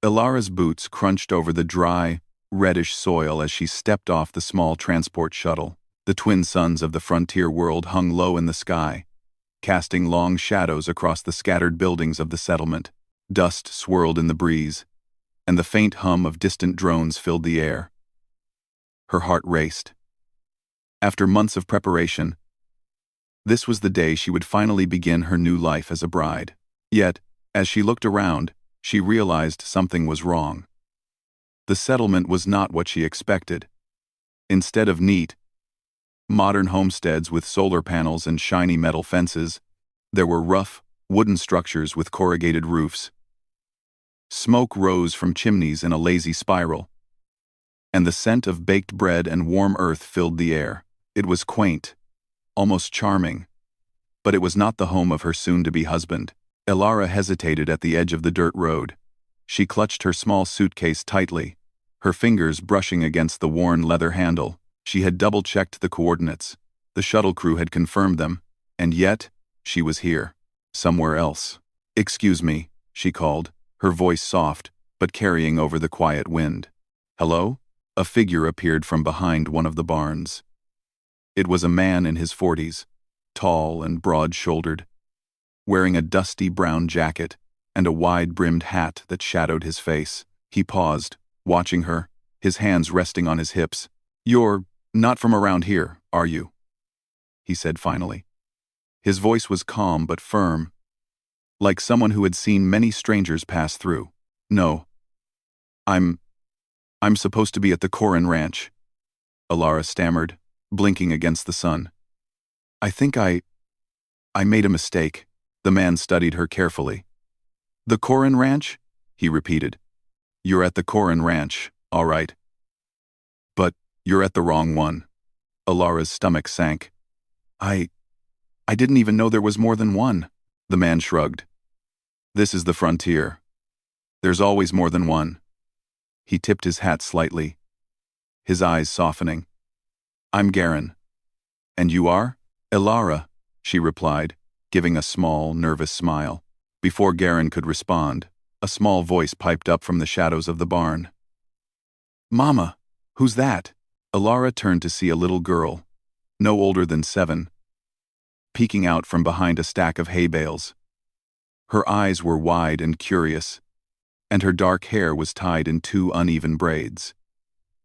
Ilara's boots crunched over the dry, reddish soil as she stepped off the small transport shuttle. The twin suns of the frontier world hung low in the sky, casting long shadows across the scattered buildings of the settlement. Dust swirled in the breeze, and the faint hum of distant drones filled the air. Her heart raced. After months of preparation, this was the day she would finally begin her new life as a bride. Yet, as she looked around, she realized something was wrong. The settlement was not what she expected. Instead of neat, modern homesteads with solar panels and shiny metal fences, there were rough, wooden structures with corrugated roofs. Smoke rose from chimneys in a lazy spiral, and the scent of baked bread and warm earth filled the air. It was quaint, almost charming, but it was not the home of her soon-to-be husband. Ilara hesitated at the edge of the dirt road. She clutched her small suitcase tightly, her fingers brushing against the worn leather handle. She had double-checked the coordinates. The shuttle crew had confirmed them, and yet, she was here, somewhere else. "Excuse me," she called, her voice soft, but carrying over the quiet wind. "Hello?" A figure appeared from behind one of the barns. It was a man in his 40s, tall and broad-shouldered, wearing a dusty brown jacket and a wide-brimmed hat that shadowed his face. He paused, watching her, his hands resting on his hips. "You're not from around here, are you?" he said finally. His voice was calm but firm, like someone who had seen many strangers pass through. "No. I'm supposed to be at the Corin Ranch," Ilara stammered, blinking against the sun. "I think I made a mistake." The man studied her carefully. "The Corin Ranch?" he repeated. "You're at the Corin Ranch, all right. But you're at the wrong one." Ilara's stomach sank. I didn't even know there was more than one." The man shrugged. "This is the frontier. There's always more than one." He tipped his hat slightly, his eyes softening. "I'm Garen." "And you are?" "Ilara," she replied, giving a small, nervous smile. Before Garen could respond, a small voice piped up from the shadows of the barn. "Mama, who's that?" Ilara turned to see a little girl, no older than 7, peeking out from behind a stack of hay bales. Her eyes were wide and curious, and her dark hair was tied in 2 uneven braids.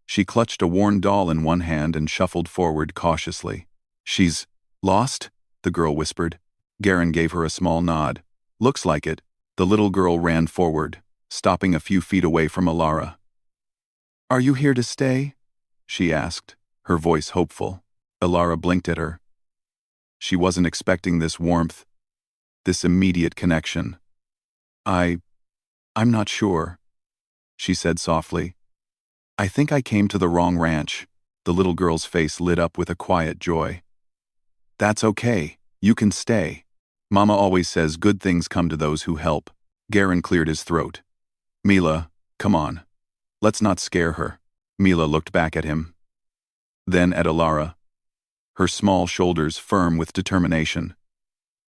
She clutched a worn doll in one hand and shuffled forward cautiously. "She's lost?" the girl whispered. Garen gave her a small nod. "Looks like it." The little girl ran forward, stopping a few feet away from Ilara. "Are you here to stay?" she asked, her voice hopeful. Ilara blinked at her. She wasn't expecting this warmth, this immediate connection. I'm not sure," she said softly. "I think I came to the wrong ranch." The little girl's face lit up with a quiet joy. "That's okay. You can stay. Mama always says good things come to those who help." Garen cleared his throat. "Mila, come on. Let's not scare her." Mila looked back at him, then at Ilara, her small shoulders firm with determination.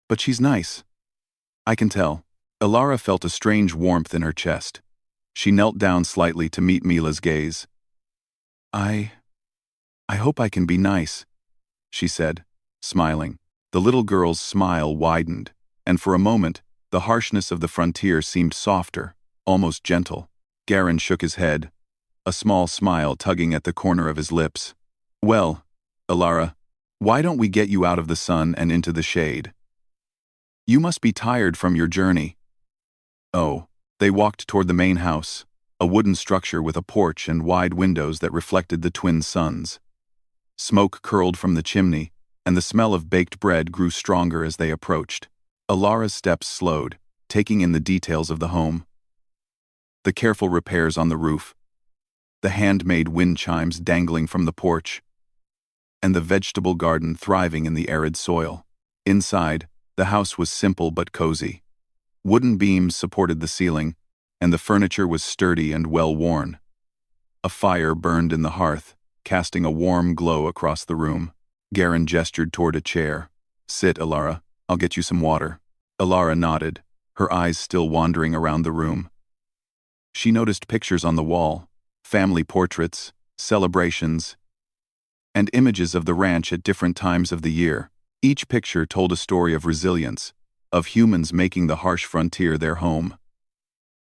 "But she's nice. I can tell." Ilara felt a strange warmth in her chest. She knelt down slightly to meet Mila's gaze. I hope I can be nice," she said, smiling. The little girl's smile widened, and for a moment, the harshness of the frontier seemed softer, almost gentle. Garen shook his head, a small smile tugging at the corner of his lips. "Well, Ilara, why don't we get you out of the sun and into the shade? You must be tired from your journey." "Oh." They walked toward the main house, a wooden structure with a porch and wide windows that reflected the twin suns. Smoke curled from the chimney, and the smell of baked bread grew stronger as they approached. Ilara's steps slowed, taking in the details of the home. The careful repairs on the roof, the handmade wind chimes dangling from the porch, and the vegetable garden thriving in the arid soil. Inside, the house was simple but cozy. Wooden beams supported the ceiling, and the furniture was sturdy and well-worn. A fire burned in the hearth, casting a warm glow across the room. Garen gestured toward a chair. "Sit, Ilara. I'll get you some water." Ilara nodded, her eyes still wandering around the room. She noticed pictures on the wall, family portraits, celebrations, and images of the ranch at different times of the year. Each picture told a story of resilience, of humans making the harsh frontier their home.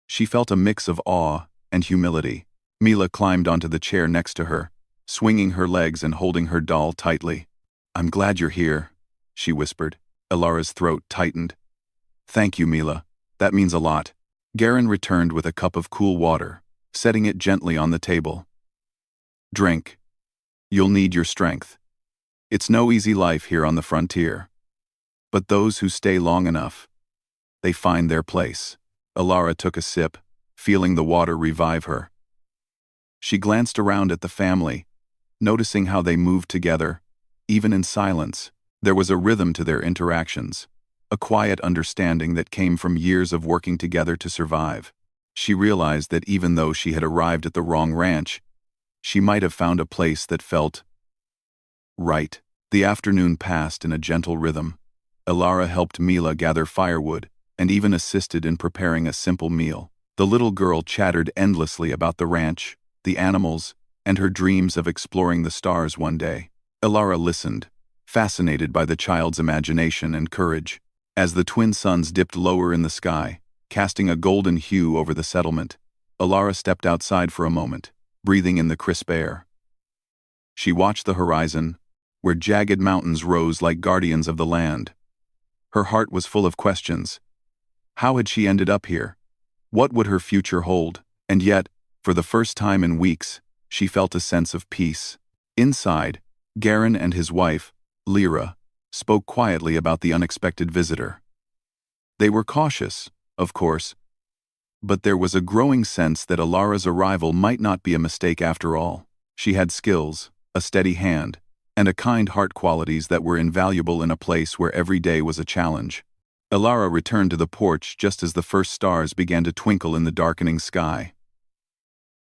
She felt a mix of awe and humility. Mila climbed onto the chair next to her, swinging her legs and holding her doll tightly. "I'm glad you're here," she whispered. Ilara's throat tightened. "Thank you, Mila. That means a lot." Garen returned with a cup of cool water, setting it gently on the table. "Drink. You'll need your strength. It's no easy life here on the frontier. But those who stay long enough, they find their place." Ilara took a sip, feeling the water revive her. She glanced around at the family, noticing how they moved together, even in silence. There was a rhythm to their interactions, a quiet understanding that came from years of working together to survive. She realized that even though she had arrived at the wrong ranch, she might have found a place that felt right. The afternoon passed in a gentle rhythm. Ilara helped Mila gather firewood and even assisted in preparing a simple meal. The little girl chattered endlessly about the ranch, the animals, and her dreams of exploring the stars one day. Ilara listened, fascinated by the child's imagination and courage. As the twin suns dipped lower in the sky, casting a golden hue over the settlement, Ilara stepped outside for a moment, breathing in the crisp air. She watched the horizon, where jagged mountains rose like guardians of the land. Her heart was full of questions. How had she ended up here? What would her future hold? And yet, for the first time in weeks, she felt a sense of peace. Inside, Garen and his wife, Lyra, spoke quietly about the unexpected visitor. They were cautious, of course, but there was a growing sense that Ilara's arrival might not be a mistake after all. She had skills, a steady hand, and a kind heart, qualities that were invaluable in a place where every day was a challenge. Ilara returned to the porch just as the first stars began to twinkle in the darkening sky.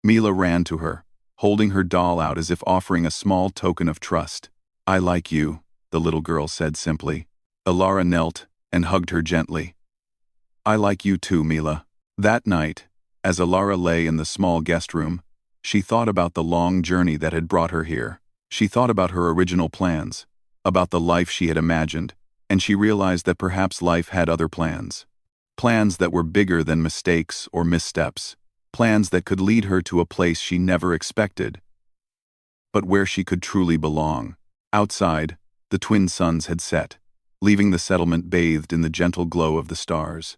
Mila ran to her, holding her doll out as if offering a small token of trust. "I like you," the little girl said simply. Ilara knelt and hugged her gently. "I like you too, Mila." That night, as Ilara lay in the small guest room, she thought about the long journey that had brought her here. She thought about her original plans, about the life she had imagined, and she realized that perhaps life had other plans. Plans that were bigger than mistakes or missteps. Plans that could lead her to a place she never expected, but where she could truly belong. Outside, the twin suns had set, leaving the settlement bathed in the gentle glow of the stars.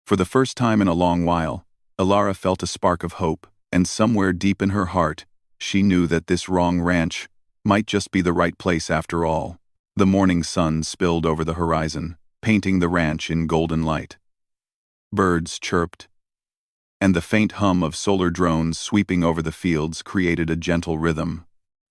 For the first time in a long while, Ilara felt a spark of hope, and somewhere deep in her heart, she knew that this wrong ranch might just be the right place after all. The morning sun spilled over the horizon, painting the ranch in golden light. Birds chirped, and the faint hum of solar drones sweeping over the fields created a gentle rhythm.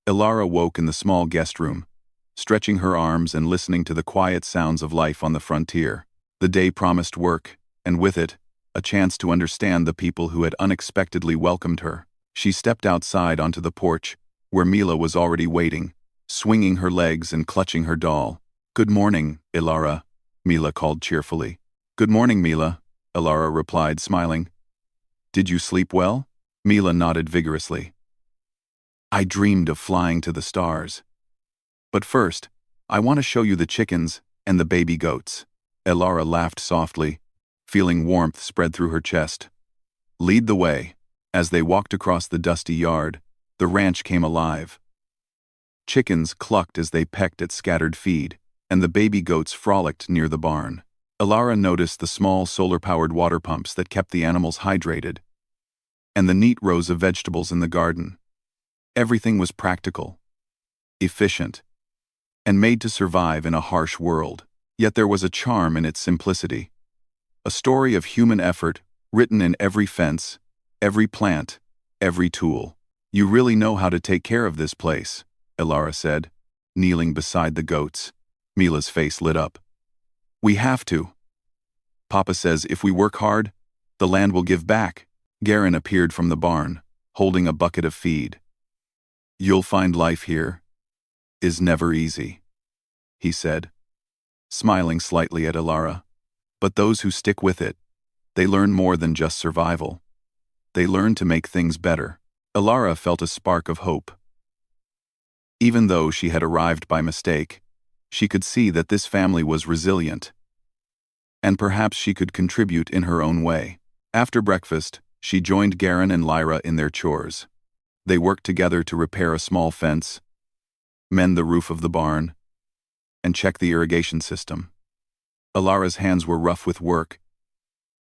Ilara woke in the small guest room, stretching her arms and listening to the quiet sounds of life on the frontier. The day promised work, and with it, a chance to understand the people who had unexpectedly welcomed her. She stepped outside onto the porch, where Mila was already waiting, swinging her legs and clutching her doll. "Good morning, Ilara," Mila called cheerfully. "Good morning, Mila," Ilara replied, smiling. "Did you sleep well?" Mila nodded vigorously. "I dreamed of flying to the stars. But first, I want to show you the chickens and the baby goats." Ilara laughed softly, feeling warmth spread through her chest. "Lead the way." As they walked across the dusty yard, the ranch came alive. Chickens clucked as they pecked at scattered feed, and the baby goats frolicked near the barn. Ilara noticed the small solar-powered water pumps that kept the animals hydrated, and the neat rows of vegetables in the garden. Everything was practical, efficient, and made to survive in a harsh world. Yet there was a charm in its simplicity. A story of human effort, written in every fence, every plant, every tool. "You really know how to take care of this place," Ilara said, kneeling beside the goats. Mila's face lit up. "We have to. Papa says if we work hard, the land will give back." Garen appeared from the barn, holding a bucket of feed. "You'll find life here is never easy," he said, smiling slightly at Ilara. "But those who stick with it, they learn more than just survival. They learned to make things better. Alara felt a spark of hope. Even though she had arrived by mistake, she could see that this family was resilient, and perhaps she could contribute in her own way. After breakfast, she joined Garen and Lyra in their chores. They worked together to repair a small fence, mend the roof of the barn, and check the irrigation system. Alara's hands were rough with work,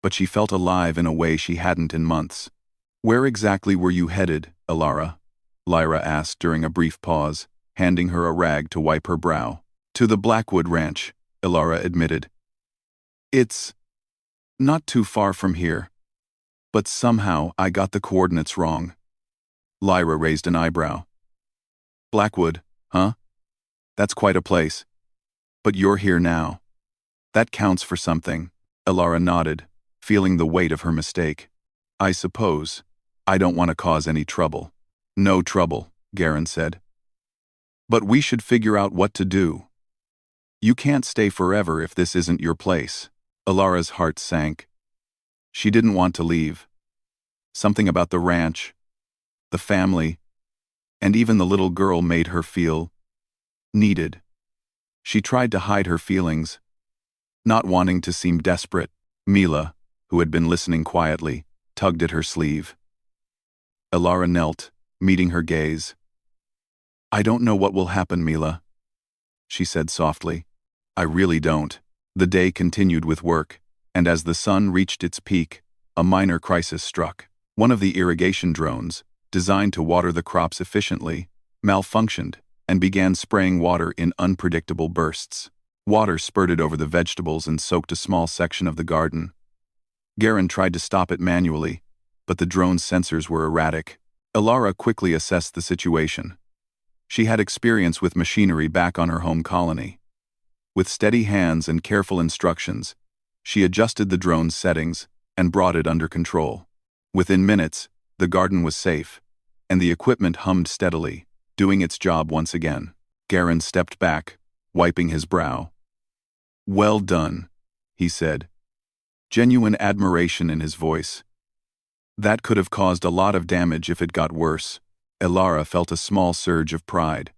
but she felt alive in a way she hadn't in months. "Where exactly were you headed, Alara?" Lyra asked during a brief pause, handing her a rag to wipe her brow. "To the Blackwood Ranch," Alara admitted. "It's not too far from here, but somehow I got the coordinates wrong." Lyra raised an eyebrow. "Blackwood, huh? That's quite a place. But you're here now. That counts for something." Alara nodded, feeling the weight of her mistake. "I suppose. I don't want to cause any trouble." "No trouble," Garen said. "But we should figure out what to do. You can't stay forever if this isn't your place." Alara's heart sank. She didn't want to leave. Something about the ranch, the family, and even the little girl made her feel needed. She tried to hide her feelings, not wanting to seem desperate. Mila, who had been listening quietly, tugged at her sleeve. Alara knelt, meeting her gaze. "I don't know what will happen, Mila," she said softly. "I really don't." The day continued with work, and as the sun reached its peak, a minor crisis struck. One of the irrigation drones, designed to water the crops efficiently, malfunctioned and began spraying water in unpredictable bursts. Water spurted over the vegetables and soaked a small section of the garden. Garen tried to stop it manually, but the drone's sensors were erratic. Alara quickly assessed the situation. She had experience with machinery back on her home colony. With steady hands and careful instructions, she adjusted the drone's settings and brought it under control. Within minutes, the garden was safe, and the equipment hummed steadily, doing its job once again. Garen stepped back, wiping his brow. "Well done," he said, genuine admiration in his voice. "That could have caused a lot of damage if it got worse." Alara felt a small surge of pride.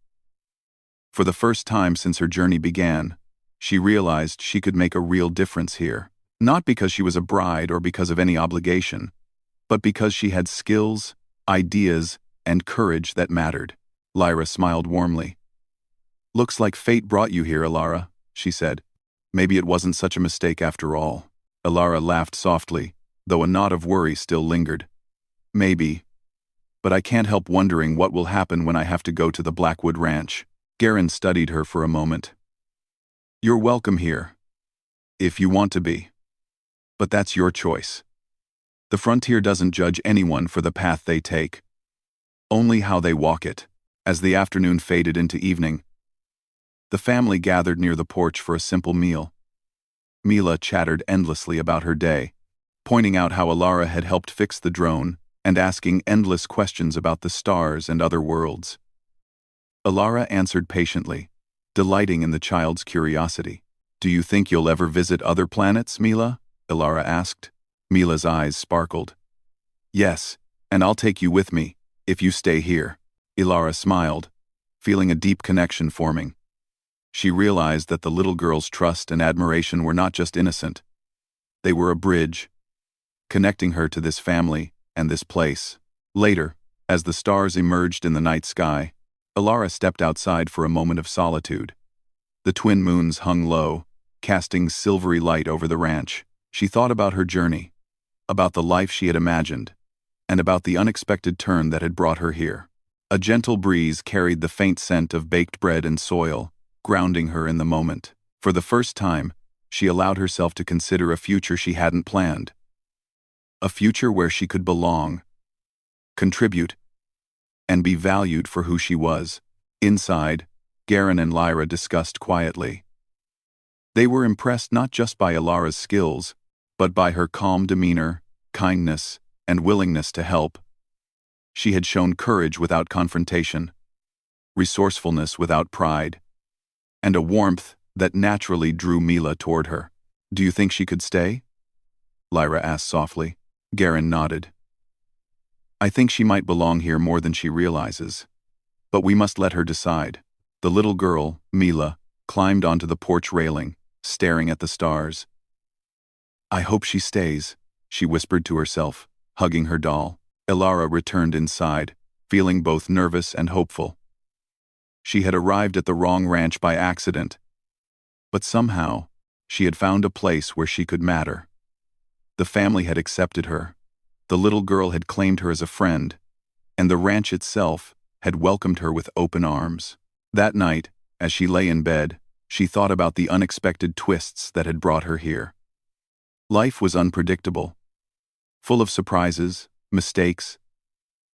For the first time since her journey began, she realized she could make a real difference here. Not because she was a bride or because of any obligation, but because she had skills, ideas, and courage that mattered. Lyra smiled warmly. "Looks like fate brought you here, Alara," she said. "Maybe it wasn't such a mistake after all." Alara laughed softly, though a knot of worry still lingered. "Maybe. But I can't help wondering what will happen when I have to go to the Blackwood Ranch." Garen studied her for a moment. "You're welcome here, if you want to be. But that's your choice. The frontier doesn't judge anyone for the path they take, only how they walk it." As the afternoon faded into evening, the family gathered near the porch for a simple meal. Mila chattered endlessly about her day, pointing out how Alara had helped fix the drone and asking endless questions about the stars and other worlds. Alara answered patiently, delighting in the child's curiosity. "Do you think you'll ever visit other planets, Mila?" Alara asked. Mila's eyes sparkled. "Yes, and I'll take you with me, if you stay here." Alara smiled, feeling a deep connection forming. She realized that the little girl's trust and admiration were not just innocent. They were a bridge, connecting her to this family and this place. Later, as the stars emerged in the night sky, Alara stepped outside for a moment of solitude. The twin moons hung low, casting silvery light over the ranch. She thought about her journey, about the life she had imagined, and about the unexpected turn that had brought her here. A gentle breeze carried the faint scent of baked bread and soil, grounding her in the moment. For the first time, she allowed herself to consider a future she hadn't planned. A future where she could belong, contribute, and be valued for who she was. Inside, Garen and Lyra discussed quietly. They were impressed not just by Alara's skills, but by her calm demeanor, kindness, and willingness to help. She had shown courage without confrontation, resourcefulness without pride, and a warmth that naturally drew Mila toward her. "Do you think she could stay?" Lyra asked softly. Garen nodded. I think she might belong here more than she realizes. But we must let her decide. The little girl, Mila, climbed onto the porch railing, staring at the stars. I hope she stays, she whispered to herself, hugging her doll. Ilara returned inside, feeling both nervous and hopeful. She had arrived at the wrong ranch by accident. But somehow, she had found a place where she could matter. The family had accepted her. The little girl had claimed her as a friend, and the ranch itself had welcomed her with open arms. That night, as she lay in bed, she thought about the unexpected twists that had brought her here. Life was unpredictable, full of surprises, mistakes,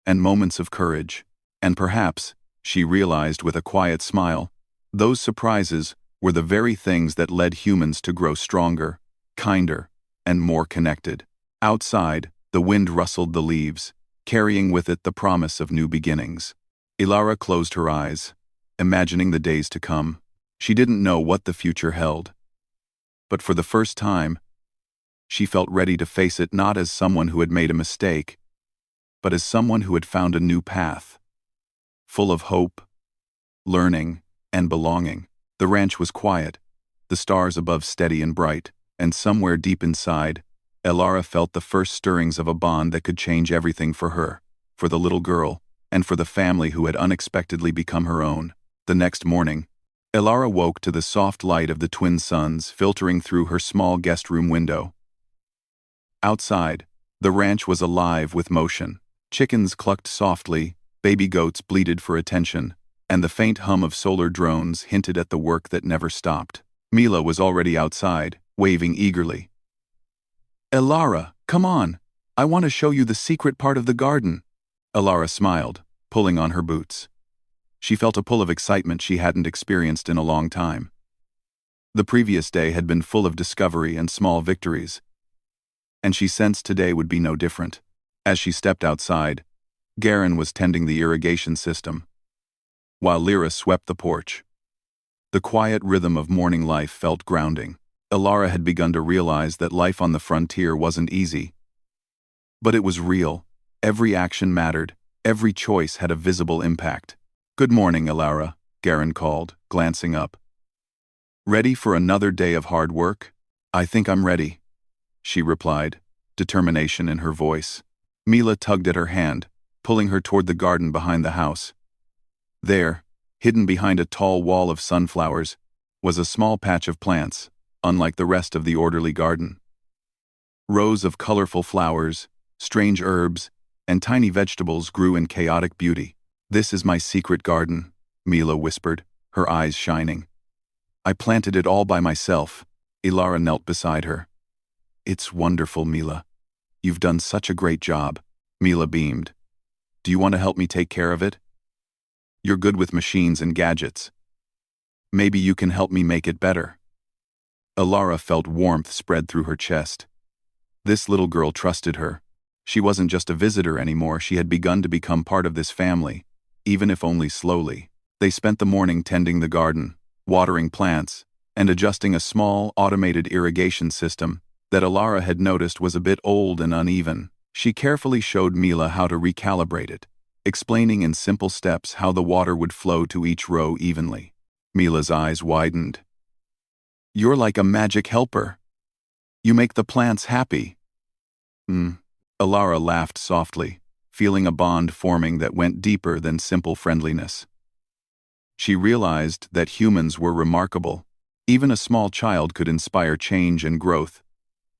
and moments of courage. And perhaps, she realized with a quiet smile, those surprises were the very things that led humans to grow stronger, kinder, and more connected. Outside, the wind rustled the leaves, carrying with it the promise of new beginnings. Ilara closed her eyes, imagining the days to come. She didn't know what the future held. But for the first time, she felt ready to face it not as someone who had made a mistake, but as someone who had found a new path, full of hope, learning, and belonging. The ranch was quiet, the stars above steady and bright, and somewhere deep inside, Ilara felt the first stirrings of a bond that could change everything for her, for the little girl, and for the family who had unexpectedly become her own. The next morning, Ilara woke to the soft light of the twin suns filtering through her small guest room window. Outside, the ranch was alive with motion. Chickens clucked softly, baby goats bleated for attention, and the faint hum of solar drones hinted at the work that never stopped. Mila was already outside, waving eagerly. Ilara, come on! I want to show you the secret part of the garden. Ilara smiled, pulling on her boots. She felt a pull of excitement she hadn't experienced in a long time. The previous day had been full of discovery and small victories, and she sensed today would be no different. As she stepped outside, Garen was tending the irrigation system, while Lyra swept the porch. The quiet rhythm of morning life felt grounding. Ilara had begun to realize that life on the frontier wasn't easy. But it was real. Every action mattered. Every choice had a visible impact. Good morning, Ilara, Garen called, glancing up. Ready for another day of hard work? I think I'm ready, she replied, determination in her voice. Mila tugged at her hand, pulling her toward the garden behind the house. There, hidden behind a tall wall of sunflowers, was a small patch of plants, unlike the rest of the orderly garden. Rows of colorful flowers, strange herbs, and tiny vegetables grew in chaotic beauty. This is my secret garden, Mila whispered, her eyes shining. I planted it all by myself. Ilara knelt beside her. It's wonderful, Mila. You've done such a great job. Mila beamed. Do you want to help me take care of it? You're good with machines and gadgets. Maybe you can help me make it better. Ilara felt warmth spread through her chest. This little girl trusted her. She wasn't just a visitor anymore, she had begun to become part of this family, even if only slowly. They spent the morning tending the garden, watering plants, and adjusting a small, automated irrigation system that Ilara had noticed was a bit old and uneven. She carefully showed Mila how to recalibrate it, explaining in simple steps how the water would flow to each row evenly. Mila's eyes widened. You're like a magic helper. You make the plants happy. Ilara laughed softly, feeling a bond forming that went deeper than simple friendliness. She realized that humans were remarkable. Even a small child could inspire change and growth,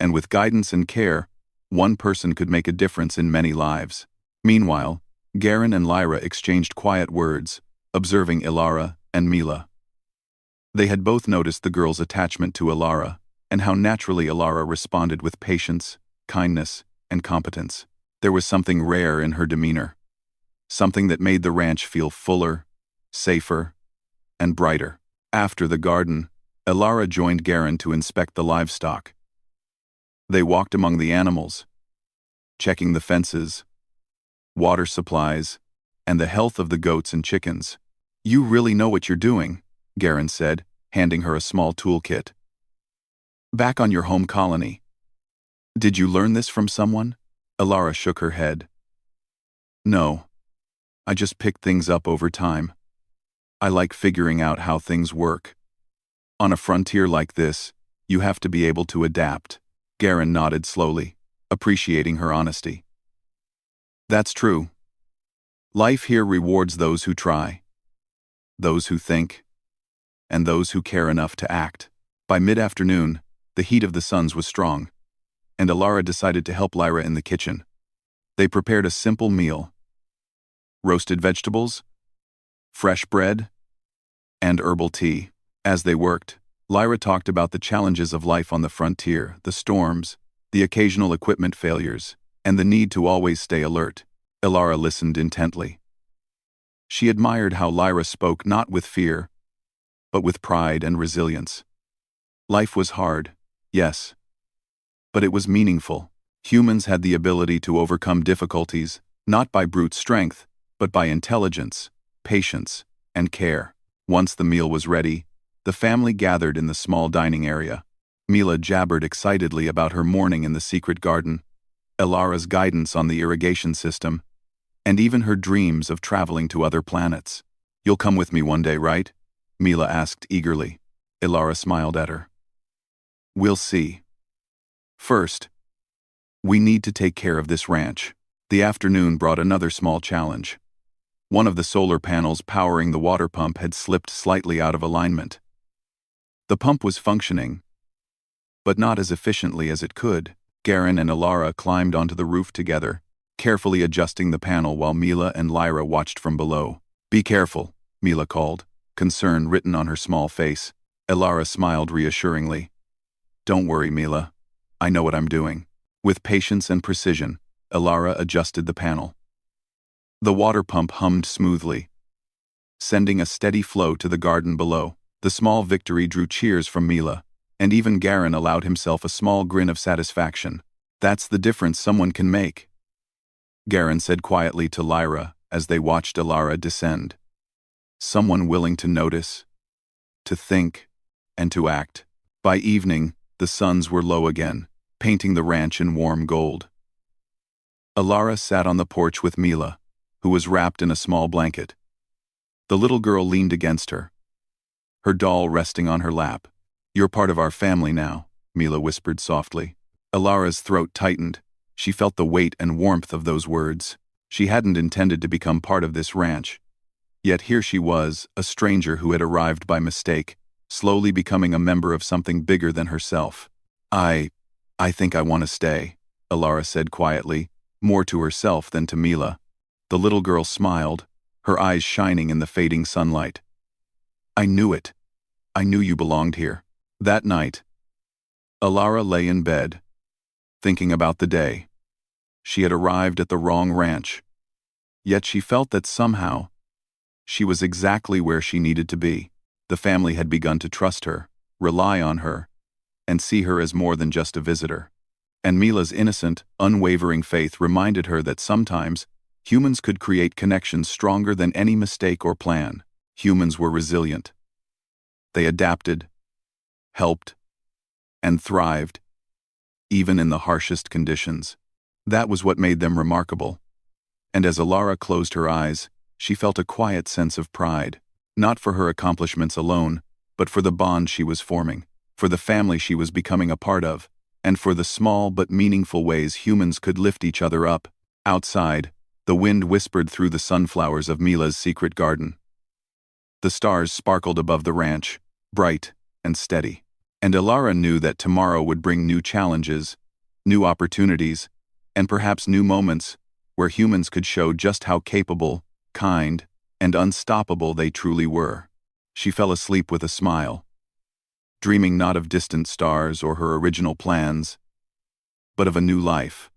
and with guidance and care, one person could make a difference in many lives. Meanwhile, Garen and Lyra exchanged quiet words, observing Ilara and Mila. They had both noticed the girl's attachment to Ilara, and how naturally Ilara responded with patience, kindness, and competence. There was something rare in her demeanor, something that made the ranch feel fuller, safer, and brighter. After the garden, Ilara joined Garen to inspect the livestock. They walked among the animals, checking the fences, water supplies, and the health of the goats and chickens. You really know what you're doing, Garen said, handing her a small toolkit. Back on your home colony. Did you learn this from someone? Ilara shook her head. No, I just pick things up over time. I like figuring out how things work. On a frontier like this, you have to be able to adapt. Garen nodded slowly, appreciating her honesty. That's true. Life here rewards those who try, those who think, and those who care enough to act. By mid-afternoon, the heat of the suns was strong, and Alara decided to help Lyra in the kitchen. They prepared a simple meal: roasted vegetables, fresh bread, and herbal tea. As they worked, Lyra talked about the challenges of life on the frontier, the storms, the occasional equipment failures, and the need to always stay alert. Alara listened intently. She admired how Lyra spoke not with fear, but with pride and resilience. Life was hard, yes, but it was meaningful. Humans had the ability to overcome difficulties, not by brute strength, but by intelligence, patience, and care. Once the meal was ready, the family gathered in the small dining area. Mila jabbered excitedly about her morning in the secret garden, Elara's guidance on the irrigation system, and even her dreams of traveling to other planets. "You'll come with me one day, right?" Mila asked eagerly. Elara smiled at her. "We'll see. First, we need to take care of this ranch." The afternoon brought another small challenge. One of the solar panels powering the water pump had slipped slightly out of alignment. The pump was functioning, but not as efficiently as it could. Garen and Alara climbed onto the roof together, carefully adjusting the panel while Mila and Lyra watched from below. "Be careful," Mila called, concern written on her small face. Alara smiled reassuringly. "Don't worry, Mila. I know what I'm doing." With patience and precision, Alara adjusted the panel. The water pump hummed smoothly, sending a steady flow to the garden below. The small victory drew cheers from Mila, and even Garen allowed himself a small grin of satisfaction. "That's the difference someone can make," Garen said quietly to Lyra as they watched Alara descend. "Someone willing to notice, to think, and to act." By evening, the suns were low again, painting the ranch in warm gold. Alara sat on the porch with Mila, who was wrapped in a small blanket. The little girl leaned against her, her doll resting on her lap. "You're part of our family now," Mila whispered softly. Alara's throat tightened. She felt the weight and warmth of those words. She hadn't intended to become part of this ranch. Yet here she was, a stranger who had arrived by mistake, slowly becoming a member of something bigger than herself. I think I want to stay," Alara said quietly, more to herself than to Mila. The little girl smiled, her eyes shining in the fading sunlight. "I knew it. I knew you belonged here." That night, Alara lay in bed, thinking about the day. She had arrived at the wrong ranch, yet she felt that somehow, she was exactly where she needed to be. The family had begun to trust her, rely on her, and see her as more than just a visitor. And Mila's innocent, unwavering faith reminded her that sometimes, humans could create connections stronger than any mistake or plan. Humans were resilient. They adapted, helped, and thrived, even in the harshest conditions. That was what made them remarkable. And as Alara closed her eyes, she felt a quiet sense of pride, not for her accomplishments alone, but for the bond she was forming, for the family she was becoming a part of, and for the small but meaningful ways humans could lift each other up. Outside, the wind whispered through the sunflowers of Mila's secret garden. The stars sparkled above the ranch, bright and steady. And Alara knew that tomorrow would bring new challenges, new opportunities, and perhaps new moments where humans could show just how capable, kind, and unstoppable they truly were. She fell asleep with a smile, dreaming not of distant stars or her original plans, but of a new life,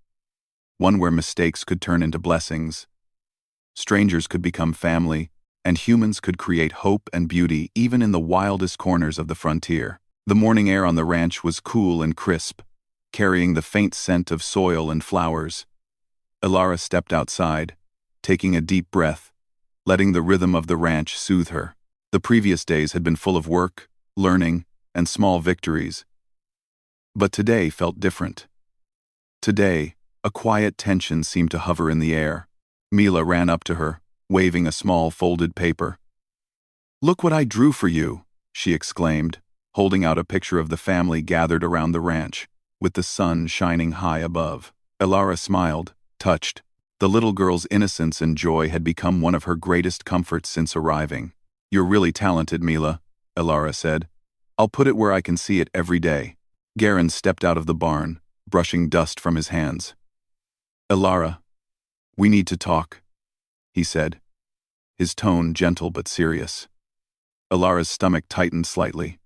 one where mistakes could turn into blessings, strangers could become family, and humans could create hope and beauty even in the wildest corners of the frontier. The morning air on the ranch was cool and crisp, carrying the faint scent of soil and flowers. Alara stepped outside, taking a deep breath, letting the rhythm of the ranch soothe her. The previous days had been full of work, learning, and small victories. But today felt different. Today, a quiet tension seemed to hover in the air. Mila ran up to her, waving a small folded paper. "Look what I drew for you," she exclaimed, holding out a picture of the family gathered around the ranch, with the sun shining high above. Elara smiled, touched. The little girl's innocence and joy had become one of her greatest comforts since arriving. "You're really talented, Mila," Elara said. "I'll put it where I can see it every day." Garen stepped out of the barn, brushing dust from his hands. "Elara, we need to talk," he said, his tone gentle but serious. Elara's stomach tightened slightly.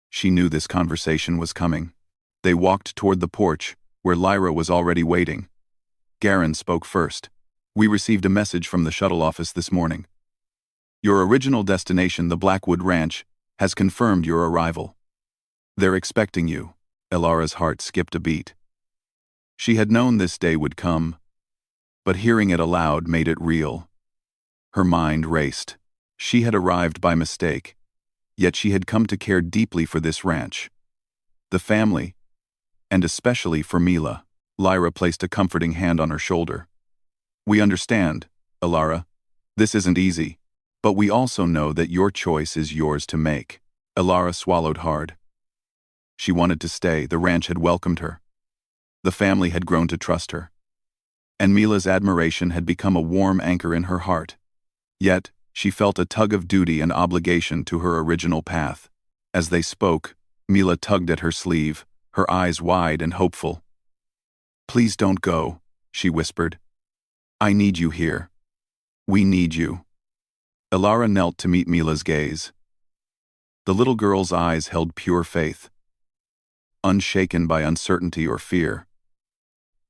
She knew this conversation was coming. They walked toward the porch, where Lyra was already waiting. Garen spoke first. "We received a message from the shuttle office this morning. Your original destination, the Blackwood Ranch, has confirmed your arrival. They're expecting you." Elara's heart skipped a beat. She had known this day would come, but hearing it aloud made it real. Her mind raced. She had arrived by mistake, yet she had come to care deeply for this ranch, the family, and especially for Mila. Lyra placed a comforting hand on her shoulder. "We understand, Elara. This isn't easy, but we also know that your choice is yours to make." Elara swallowed hard. She wanted to stay. The ranch had welcomed her. The family had grown to trust her. And Mila's admiration had become a warm anchor in her heart. Yet, she felt a tug of duty and obligation to her original path. As they spoke, Mila tugged at her sleeve, her eyes wide and hopeful. "Please don't go," she whispered. "I need you here. We need you." Elara knelt to meet Mila's gaze. The little girl's eyes held pure faith, unshaken by uncertainty or fear.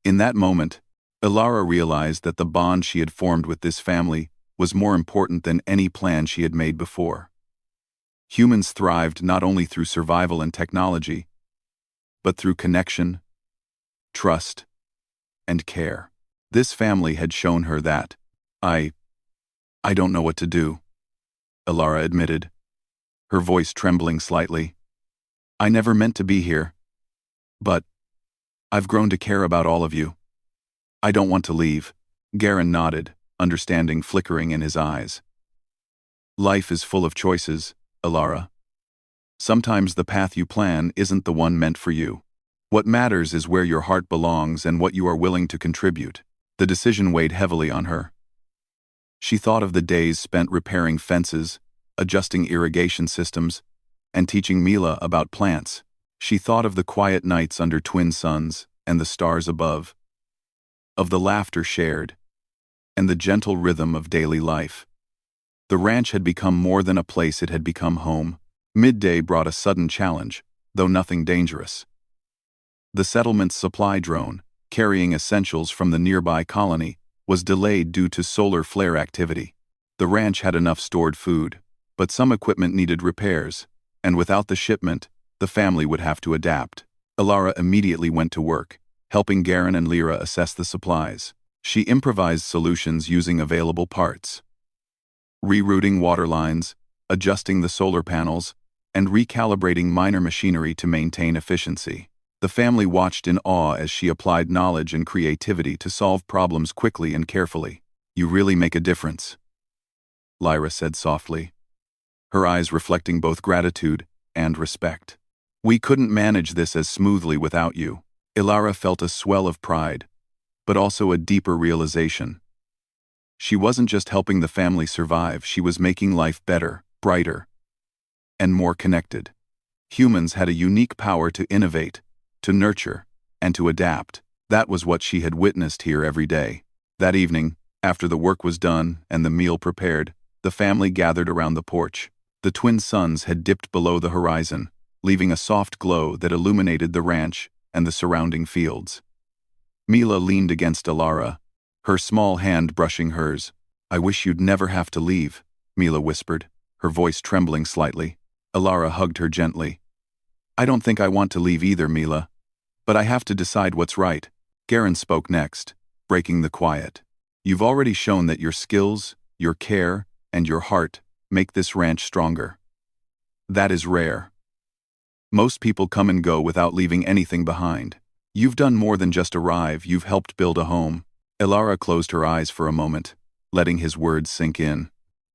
In that moment, Elara realized that the bond she had formed with this family was more important than any plan she had made before. Humans thrived not only through survival and technology, but through connection, trust, and care. This family had shown her that. I don't know what to do," Elara admitted, her voice trembling slightly. "I never meant to be here, but I've grown to care about all of you. I don't want to leave." Garen nodded, understanding flickering in his eyes. "Life is full of choices, Elara. Sometimes the path you plan isn't the one meant for you. What matters is where your heart belongs and what you are willing to contribute." The decision weighed heavily on her. She thought of the days spent repairing fences, adjusting irrigation systems, and teaching Mila about plants. She thought of the quiet nights under twin suns and the stars above, of the laughter shared, and the gentle rhythm of daily life. The ranch had become more than a place, it had become home. Midday brought a sudden challenge, though nothing dangerous. The settlement's supply drone, carrying essentials from the nearby colony, was delayed due to solar flare activity. The ranch had enough stored food, but some equipment needed repairs, and without the shipment, the family would have to adapt. Elara immediately went to work, helping Garen and Lyra assess the supplies. She improvised solutions using available parts, rerouting water lines, adjusting the solar panels, and recalibrating minor machinery to maintain efficiency. The family watched in awe as she applied knowledge and creativity to solve problems quickly and carefully. "You really make a difference," Lyra said softly, her eyes reflecting both gratitude and respect. "We couldn't manage this as smoothly without you." Elara felt a swell of pride, but also a deeper realization. She wasn't just helping the family survive, she was making life better, brighter, and more connected. Humans had a unique power to innovate, to nurture, and to adapt. That was what she had witnessed here every day. That evening, after the work was done and the meal prepared, the family gathered around the porch. The twin suns had dipped below the horizon, leaving a soft glow that illuminated the ranch and the surrounding fields. Mila leaned against Elara, her small hand brushing hers. "I wish you'd never have to leave," Mila whispered, her voice trembling slightly. Elara hugged her gently. "I don't think I want to leave either, Mila, but I have to decide what's right." Garen spoke next, breaking the quiet. "You've already shown that your skills, your care, and your heart make this ranch stronger. That is rare. Most people come and go without leaving anything behind. You've done more than just arrive, you've helped build a home. Elara closed her eyes for a moment, letting his words sink in.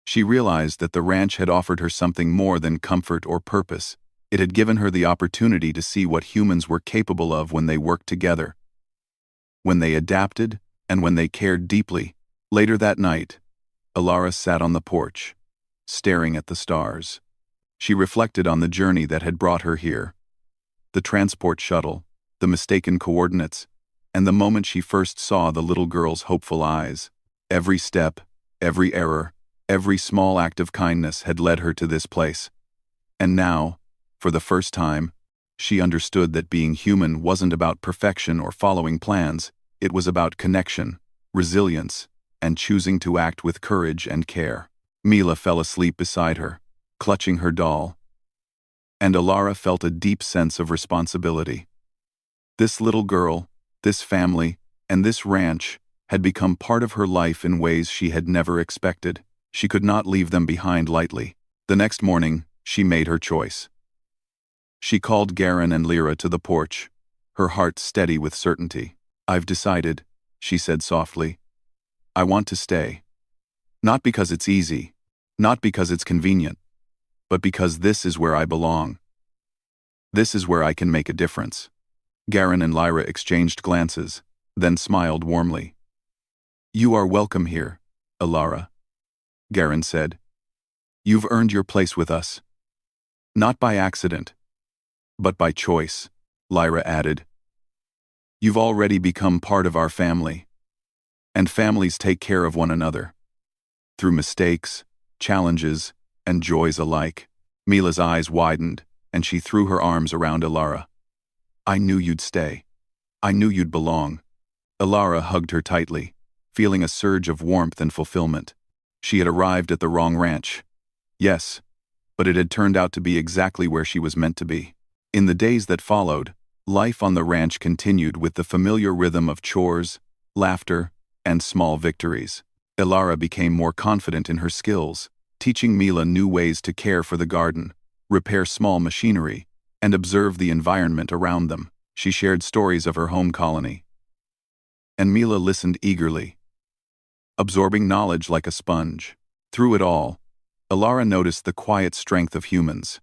She realized that the ranch had offered her something more than comfort or purpose. It had given her the opportunity to see what humans were capable of when they worked together, when they adapted, and when they cared deeply. Later that night, Elara sat on the porch, staring at the stars. She reflected on the journey that had brought her here, the transport shuttle, the mistaken coordinates, and the moment she first saw the little girl's hopeful eyes. Every step, every error, every small act of kindness had led her to this place. And now, for the first time, she understood that being human wasn't about perfection or following plans. It was about connection, resilience, and choosing to act with courage and care. Mila fell asleep beside her, clutching her doll, and Elara felt a deep sense of responsibility. This little girl, this family, and this ranch had become part of her life in ways she had never expected. She could not leave them behind lightly. The next morning, she made her choice. She called Garen and Lyra to the porch, her heart steady with certainty. "I've decided," she said softly. "I want to stay. Not because it's easy, not because it's convenient, but because this is where I belong. This is where I can make a difference." Garen and Lyra exchanged glances, then smiled warmly. "You are welcome here, Elara," Garen said. "You've earned your place with us. Not by accident, but by choice," Lyra added. "You've already become part of our family. And families take care of one another, through mistakes, challenges, and joys alike." Mila's eyes widened, and she threw her arms around Elara. "I knew you'd stay. I knew you'd belong." Elara hugged her tightly, feeling a surge of warmth and fulfillment. She had arrived at the wrong ranch. Yes, but it had turned out to be exactly where she was meant to be. In the days that followed, life on the ranch continued with the familiar rhythm of chores, laughter, and small victories. Elara became more confident in her skills, teaching Mila new ways to care for the garden, repair small machinery, and observe the environment around them. She shared stories of her home colony, and Mila listened eagerly, absorbing knowledge like a sponge. Through it all, Elara noticed the quiet strength of humans,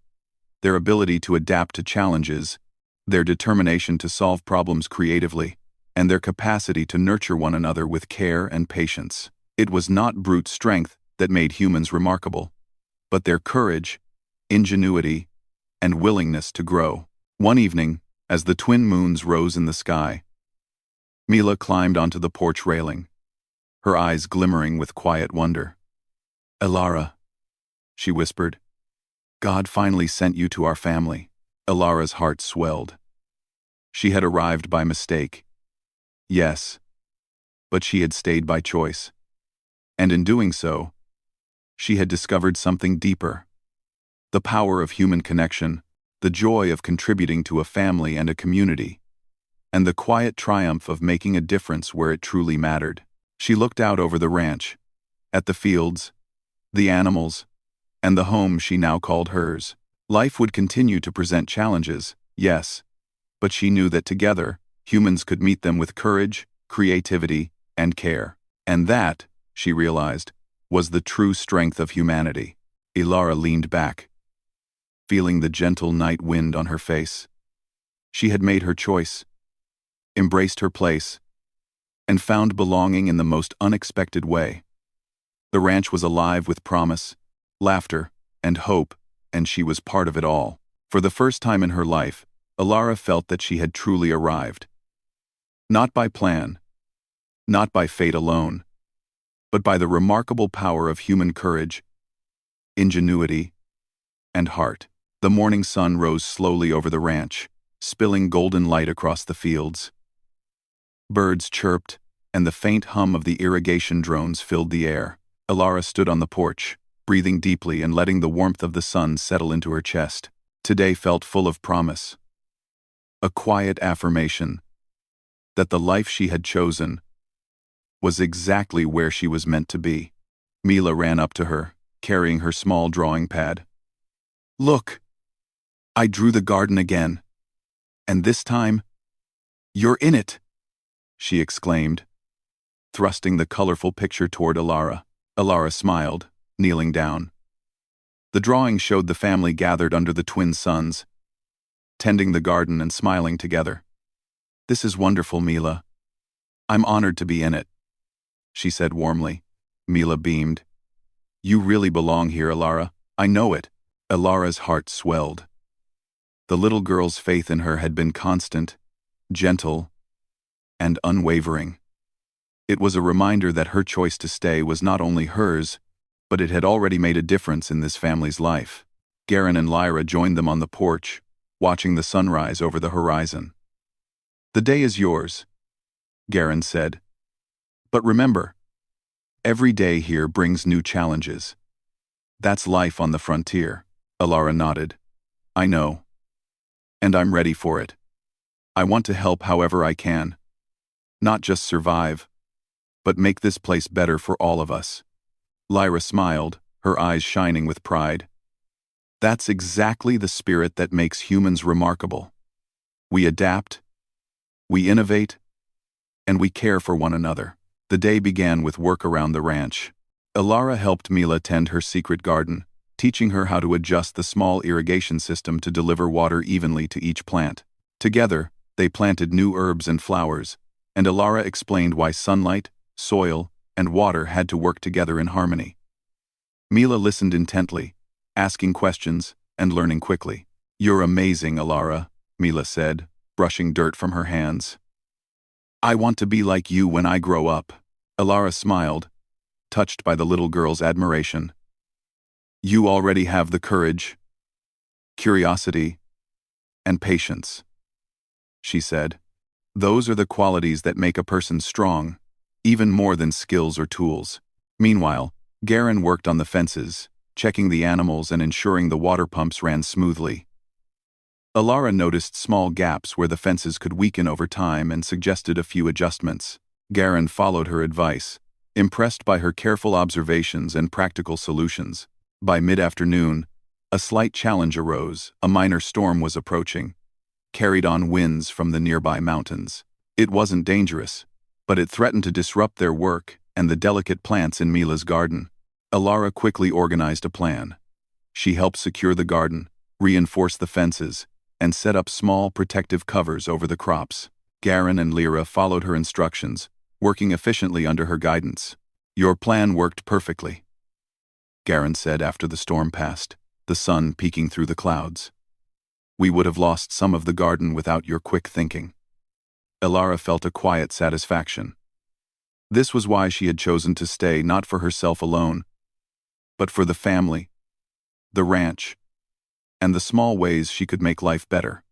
their ability to adapt to challenges, their determination to solve problems creatively, and their capacity to nurture one another with care and patience. It was not brute strength that made humans remarkable, but their courage, ingenuity, and willingness to grow. One evening, as the twin moons rose in the sky, Mila climbed onto the porch railing, her eyes glimmering with quiet wonder. "Elara," she whispered, "God finally sent you to our family." Elara's heart swelled. She had arrived by mistake. Yes, but she had stayed by choice. And in doing so, she had discovered something deeper. The power of human connection, the joy of contributing to a family and a community, and the quiet triumph of making a difference where it truly mattered. She looked out over the ranch, at the fields, the animals, and the home she now called hers. Life would continue to present challenges, yes, but she knew that together, humans could meet them with courage, creativity, and care. And that, she realized, was the true strength of humanity. Elara leaned back, feeling the gentle night wind on her face. She had made her choice, embraced her place, and found belonging in the most unexpected way. The ranch was alive with promise, laughter, and hope, and she was part of it all. For the first time in her life, Elara felt that she had truly arrived. Not by plan, not by fate alone, but by the remarkable power of human courage, ingenuity, and heart. The morning sun rose slowly over the ranch, spilling golden light across the fields. Birds chirped, and the faint hum of the irrigation drones filled the air. Elara stood on the porch, breathing deeply and letting the warmth of the sun settle into her chest. Today felt full of promise. A quiet affirmation that the life she had chosen was exactly where she was meant to be. Mila ran up to her, carrying her small drawing pad. "Look, I drew the garden again. And this time, you're in it," she exclaimed. thrusting the colorful picture toward Alara. Alara smiled, kneeling down. The drawing showed the family gathered under the twin suns, tending the garden and smiling together. "This is wonderful, Mila. I'm honored to be in it," she said warmly. Mila beamed. "You really belong here, Alara. I know it." Alara's heart swelled. The little girl's faith in her had been constant, gentle, and unwavering. It was a reminder that her choice to stay was not only hers, but it had already made a difference in this family's life. Garen and Lyra joined them on the porch, watching the sunrise over the horizon. "The day is yours," Garen said. "But remember, every day here brings new challenges. That's life on the frontier." Alara nodded. "I know. And I'm ready for it. I want to help however I can. Not just survive, but make this place better for all of us." Lyra smiled, her eyes shining with pride. "That's exactly the spirit that makes humans remarkable. We adapt, we innovate, and we care for one another." The day began with work around the ranch. Alara helped Mila tend her secret garden, teaching her how to adjust the small irrigation system to deliver water evenly to each plant. Together, they planted new herbs and flowers, and Alara explained why sunlight, soil, and water had to work together in harmony. Mila listened intently, asking questions and learning quickly. "You're amazing, Alara," Mila said, brushing dirt from her hands. "I want to be like you when I grow up." Alara smiled, touched by the little girl's admiration. "You already have the courage, curiosity, and patience," she said. "Those are the qualities that make a person strong, even more than skills or tools." Meanwhile, Garen worked on the fences, checking the animals and ensuring the water pumps ran smoothly. Alara noticed small gaps where the fences could weaken over time and suggested a few adjustments. Garen followed her advice, impressed by her careful observations and practical solutions. By mid-afternoon, a slight challenge arose. A minor storm was approaching, carried on winds from the nearby mountains. It wasn't dangerous, but it threatened to disrupt their work and the delicate plants in Mila's garden. Alara quickly organized a plan. She helped secure the garden, reinforce the fences, and set up small protective covers over the crops. Garen and Lyra followed her instructions, working efficiently under her guidance. "Your plan worked perfectly," Garen said after the storm passed, the sun peeking through the clouds. "We would have lost some of the garden without your quick thinking." Alara felt a quiet satisfaction. This was why she had chosen to stay, not for herself alone, but for the family, the ranch, and the small ways she could make life better.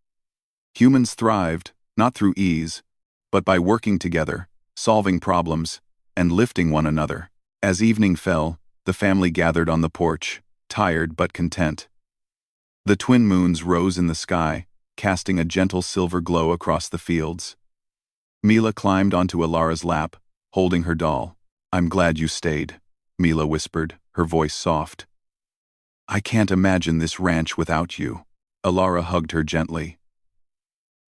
Humans thrived, not through ease, but by working together, solving problems, and lifting one another. As evening fell, the family gathered on the porch, tired but content. The twin moons rose in the sky, casting a gentle silver glow across the fields. Mila climbed onto Alara's lap, holding her doll. "I'm glad you stayed," Mila whispered, her voice soft. "I can't imagine this ranch without you." Alara hugged her gently.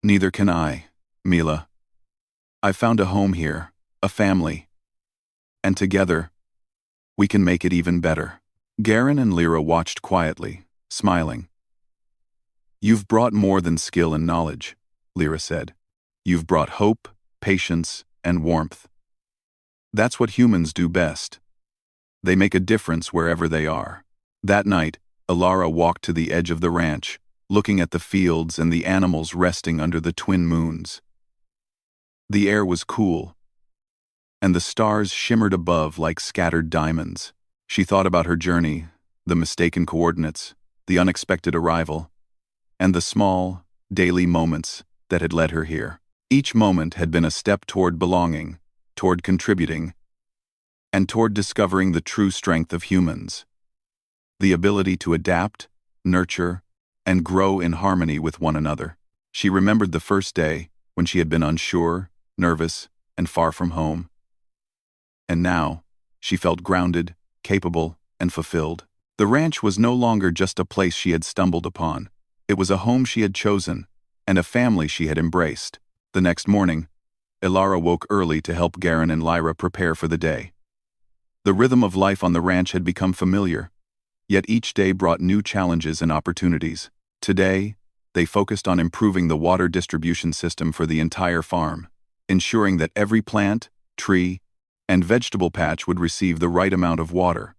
"Neither can I, Mila. I found a home here, a family. And together, we can make it even better." Garen and Lyra watched quietly, smiling. "You've brought more than skill and knowledge," Lyra said. "You've brought hope, patience, and warmth. That's what humans do best. They make a difference wherever they are." That night, Alara walked to the edge of the ranch, looking at the fields and the animals resting under the twin moons. The air was cool, and the stars shimmered above like scattered diamonds. She thought about her journey, the mistaken coordinates, the unexpected arrival, and the small, daily moments that had led her here. Each moment had been a step toward belonging, toward contributing, and toward discovering the true strength of humans. The ability to adapt, nurture, and grow in harmony with one another. She remembered the first day, when she had been unsure, nervous, and far from home. And now, she felt grounded, capable, and fulfilled. The ranch was no longer just a place she had stumbled upon. It was a home she had chosen, and a family she had embraced. The next morning, Ilara woke early to help Garen and Lyra prepare for the day. The rhythm of life on the ranch had become familiar, yet each day brought new challenges and opportunities. Today, they focused on improving the water distribution system for the entire farm, ensuring that every plant, tree, and vegetable patch would receive the right amount of water.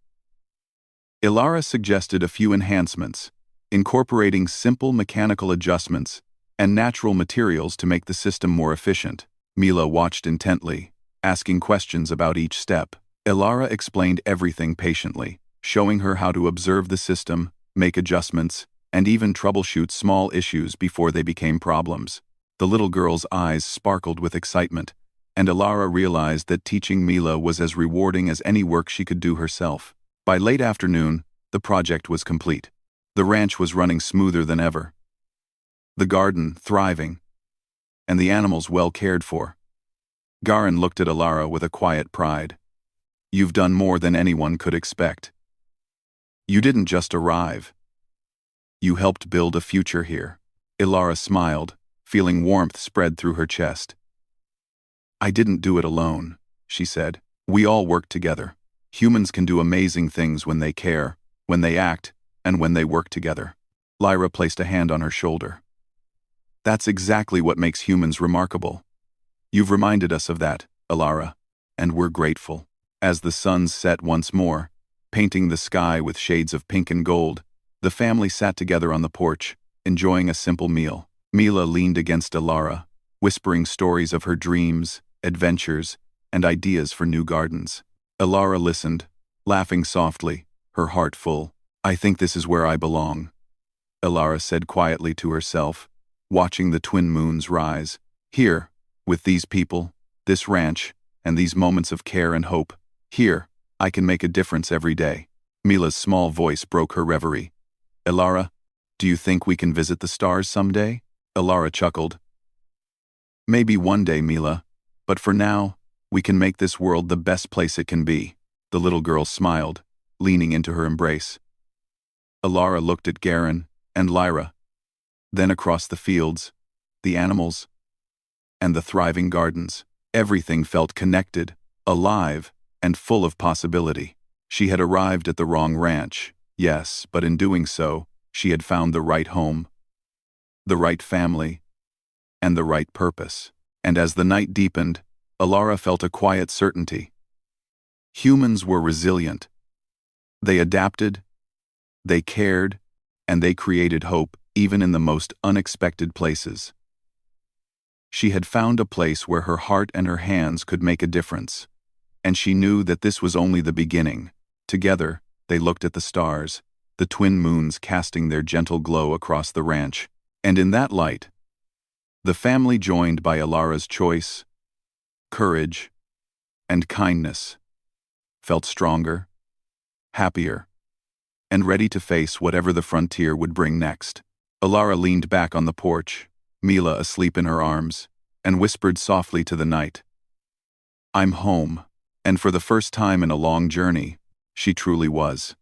Ilara suggested a few enhancements, incorporating simple mechanical adjustments and natural materials to make the system more efficient. Mila watched intently, asking questions about each step. Ilara explained everything patiently, showing her how to observe the system, make adjustments, and even troubleshoot small issues before they became problems. The little girl's eyes sparkled with excitement, and Ilara realized that teaching Mila was as rewarding as any work she could do herself. By late afternoon, the project was complete. The ranch was running smoother than ever. The garden thriving, and the animals well cared for. Garen looked at Ilara with a quiet pride. "You've done more than anyone could expect. You didn't just arrive. You helped build a future here." Ilara smiled, feeling warmth spread through her chest. "I didn't do it alone," she said. "We all worked together. Humans can do amazing things when they care, when they act, and when they work together." Lyra placed a hand on her shoulder. "That's exactly what makes humans remarkable. You've reminded us of that, Ilara, and we're grateful." As the sun set once more, painting the sky with shades of pink and gold, the family sat together on the porch, enjoying a simple meal. Mila leaned against Ilara, whispering stories of her dreams, adventures, and ideas for new gardens. Ilara listened, laughing softly, her heart full. "I think this is where I belong," Ilara said quietly to herself, watching the twin moons rise. "Here, with these people, this ranch, and these moments of care and hope. Here, I can make a difference every day." Mila's small voice broke her reverie. "Ilara, do you think we can visit the stars someday?" Ilara chuckled. "Maybe one day, Mila, but for now, we can make this world the best place it can be." The little girl smiled, leaning into her embrace. Ilara looked at Garen and Lyra, then across the fields, the animals, and the thriving gardens. Everything felt connected, alive, and full of possibility. She had arrived at the wrong ranch, yes, but in doing so, she had found the right home, the right family, and the right purpose. And as the night deepened, Ilara felt a quiet certainty. Humans were resilient. They adapted, they cared, and they created hope even in the most unexpected places. She had found a place where her heart and her hands could make a difference, and she knew that this was only the beginning. Together, they looked at the stars, the twin moons casting their gentle glow across the ranch, and in that light, the family, joined by Ilara's choice, courage, and kindness, felt stronger, happier, and ready to face whatever the frontier would bring next. Ilara leaned back on the porch, Mila asleep in her arms, and whispered softly to the night, "I'm home." And for the first time in a long journey, she truly was.